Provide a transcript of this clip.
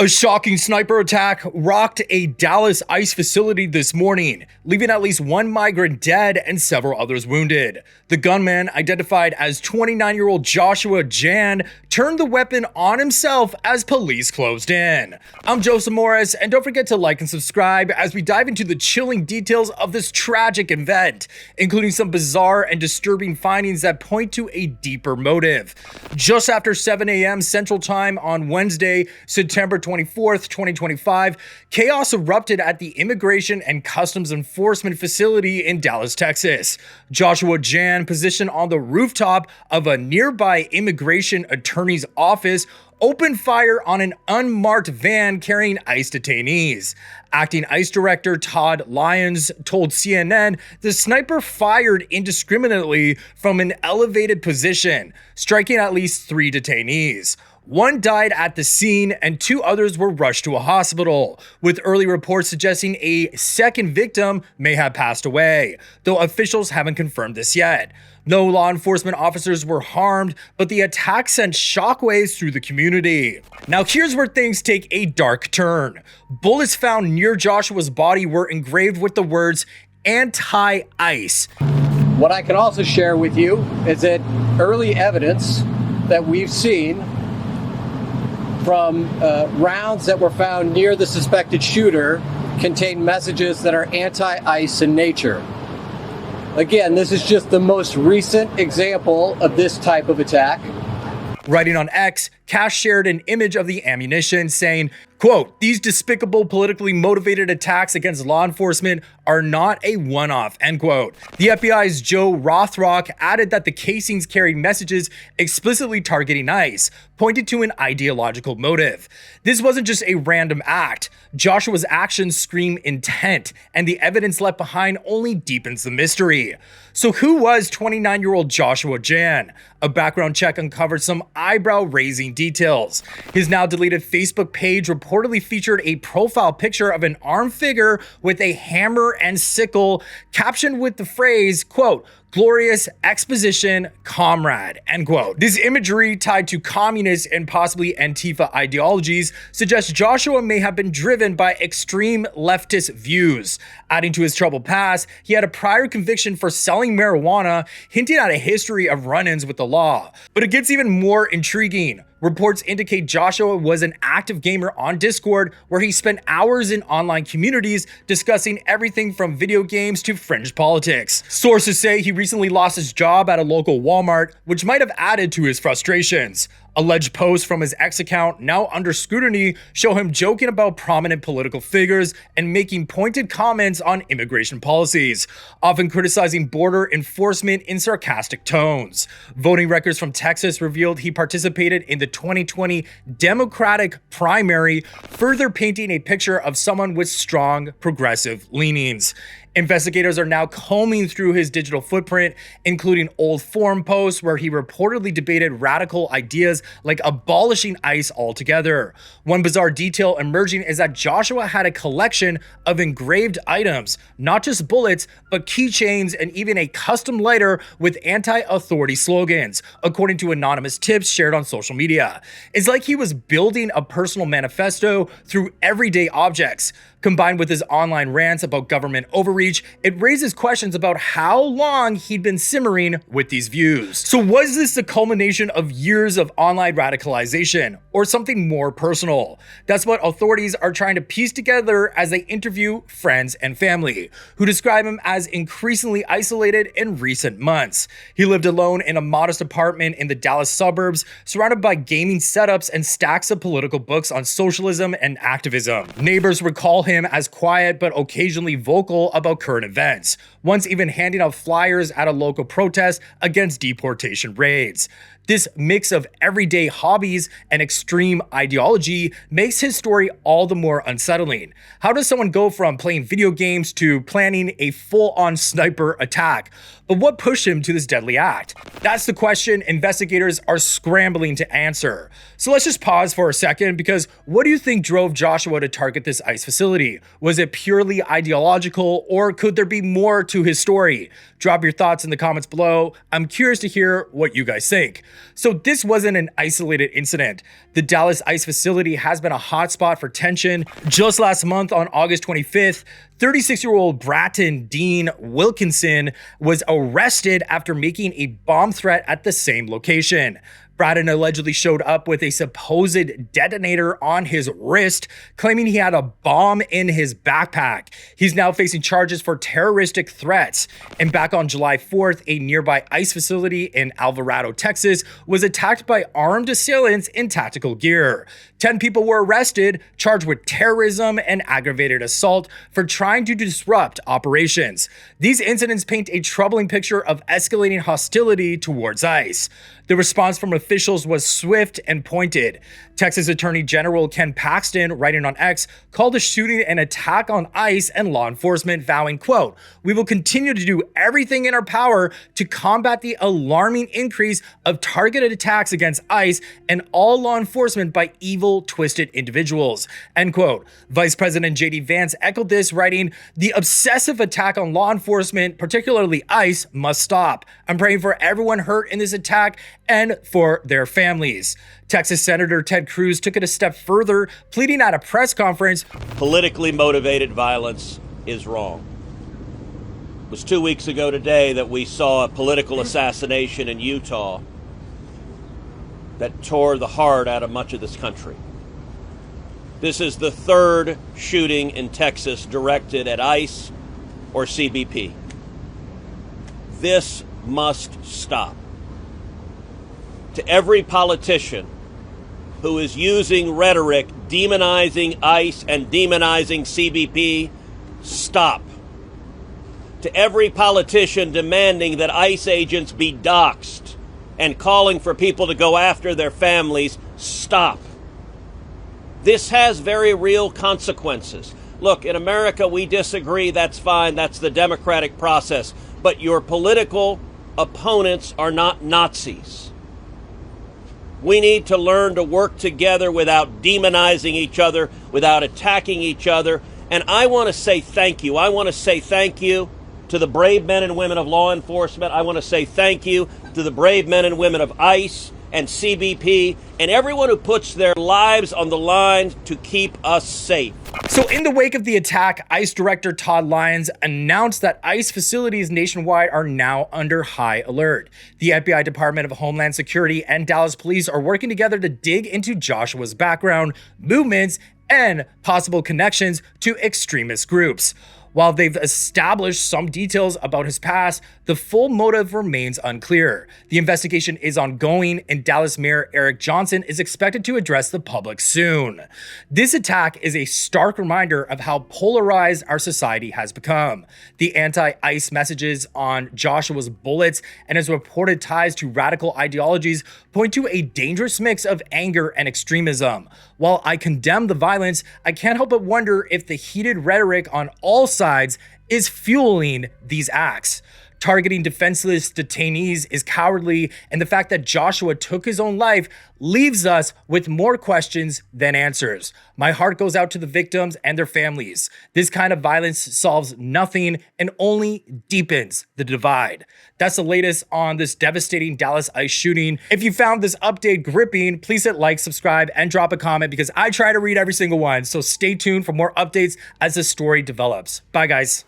A shocking sniper attack rocked a Dallas ICE facility this morning, leaving at least one migrant dead and several others wounded. The gunman, identified as 29-year-old Joshua Jahn, turned the weapon on himself as police closed in. I'm Joseph Morris, and don't forget to like and subscribe as we dive into the chilling details of this tragic event, including some bizarre and disturbing findings that point to a deeper motive. Just after 7 a.m. Central Time on Wednesday, September 24th, 2025, chaos erupted at the Immigration and Customs Enforcement facility in Dallas, Texas. Joshua Jahn, positioned on the rooftop of a nearby immigration attorney's office, opened fire on an unmarked van carrying ICE detainees. Acting ICE Director Todd Lyons told CNN the sniper fired indiscriminately from an elevated position, striking at least 3 detainees. One died at the scene and 2 others were rushed to a hospital, with early reports suggesting a second victim may have passed away, though officials haven't confirmed this yet. No law enforcement officers were harmed, but the attack sent shockwaves through the community. Now here's where things take a dark turn. Bullets found near Joshua's body were engraved with the words anti-ICE. What I can also share with you is that early evidence that we've seen from rounds that were found near the suspected shooter contain messages that are anti-ICE in nature. Again, this is just the most recent example of this type of attack. Writing on X, Cash shared an image of the ammunition saying, quote, "These despicable politically motivated attacks against law enforcement are not a one-off," end quote. The FBI's Joe Rothrock added that the casings carried messages explicitly targeting ICE, pointed to an ideological motive. This wasn't just a random act. Joshua's actions scream intent, and the evidence left behind only deepens the mystery. So who was 29-year-old Joshua Jahn? A background check uncovered some eyebrow-raising details. His now deleted Facebook page reportedly featured a profile picture of an armed figure with a hammer and sickle, captioned with the phrase, quote, "Glorious exposition, comrade," end quote. This imagery, tied to communist and possibly Antifa ideologies, suggests Joshua may have been driven by extreme leftist views. Adding to his troubled past, he had a prior conviction for selling marijuana, hinting at a history of run-ins with the law. But it gets even more intriguing. Reports indicate Joshua was an active gamer on Discord, where he spent hours in online communities discussing everything from video games to fringe politics. Sources say he recently lost his job at a local Walmart, which might have added to his frustrations. Alleged posts from his X account, now under scrutiny, show him joking about prominent political figures and making pointed comments on immigration policies, often criticizing border enforcement in sarcastic tones. Voting records from Texas revealed he participated in the 2020 Democratic primary, further painting a picture of someone with strong progressive leanings. Investigators are now combing through his digital footprint, including old forum posts where he reportedly debated radical ideas like abolishing ICE altogether. One bizarre detail emerging is that Joshua had a collection of engraved items, not just bullets, but keychains and even a custom lighter with anti-authority slogans, according to anonymous tips shared on social media. It's like he was building a personal manifesto through everyday objects. Combined with his online rants about government overreach, it raises questions about how long he'd been simmering with these views. So was this the culmination of years of online radicalization, or something more personal? That's what authorities are trying to piece together as they interview friends and family, who describe him as increasingly isolated in recent months. He lived alone in a modest apartment in the Dallas suburbs, surrounded by gaming setups and stacks of political books on socialism and activism. Neighbors recall him as quiet but occasionally vocal about current events, once even handing out flyers at a local protest against deportation raids. This mix of everyday hobbies and extreme ideology makes his story all the more unsettling. How does someone go from playing video games to planning a full-on sniper attack? But what pushed him to this deadly act? That's the question investigators are scrambling to answer. So let's just pause for a second, because what do you think drove Joshua to target this ICE facility? Was it purely ideological, or could there be more to his story? Drop your thoughts in the comments below. I'm curious to hear what you guys think. So this wasn't an isolated incident. The Dallas ICE facility has been a hotspot for tension. Just last month on August 25th, 36-year-old Bratton Dean Wilkinson was arrested after making a bomb threat at the same location. Bratton allegedly showed up with a supposed detonator on his wrist, claiming he had a bomb in his backpack. He's now facing charges for terroristic threats. And back on July 4th, a nearby ICE facility in Alvarado, Texas, was attacked by armed assailants in tactical gear. 10 people were arrested, charged with terrorism and aggravated assault for trying to disrupt operations. These incidents paint a troubling picture of escalating hostility towards ICE. The response from officials was swift and pointed. Texas Attorney General Ken Paxton, writing on X, called the shooting an attack on ICE and law enforcement, vowing, quote, "We will continue to do everything in our power to combat the alarming increase of targeted attacks against ICE and all law enforcement by evil, twisted individuals," end quote. Vice President J.D. Vance echoed this, writing, "The obsessive attack on law enforcement, particularly ICE, must stop. I'm praying for everyone hurt in this attack and for their families." Texas Senator Ted Cruz took it a step further, pleading at a press conference, "Politically motivated violence is wrong." It was 2 weeks ago today that we saw a political assassination in Utah that tore the heart out of much of this country. This is the third shooting in Texas directed at ICE or CBP. This must stop. To every politician who is using rhetoric demonizing ICE and demonizing CBP, stop. To every politician demanding that ICE agents be doxxed and calling for people to go after their families, stop. This has very real consequences. Look, in America, we disagree. That's fine. That's the democratic process. But your political opponents are not Nazis. We need to learn to work together without demonizing each other, without attacking each other. And I want to say thank you. I want to say thank you to the brave men and women of law enforcement. I want to say thank you to the brave men and women of ICE and CBP and everyone who puts their lives on the line to keep us safe. So in the wake of the attack, ICE Director Todd Lyons announced that ICE facilities nationwide are now under high alert. The FBI Department of Homeland Security and Dallas Police are working together to dig into Joshua's background, movements, and possible connections to extremist groups. While they've established some details about his past, the full motive remains unclear. The investigation is ongoing, and Dallas Mayor Eric Johnson is expected to address the public soon. This attack is a stark reminder of how polarized our society has become. The anti-ICE messages on Joshua's bullets and his reported ties to radical ideologies point to a dangerous mix of anger and extremism. While I condemn the violence, I can't help but wonder if the heated rhetoric on all sides is fueling these acts. Targeting defenseless detainees is cowardly, and the fact that Joshua took his own life leaves us with more questions than answers. My heart goes out to the victims and their families. This kind of violence solves nothing and only deepens the divide. That's the latest on this devastating Dallas ICE shooting. If you found this update gripping, please hit like, subscribe, and drop a comment because I try to read every single one. So stay tuned for more updates as the story develops. Bye, guys.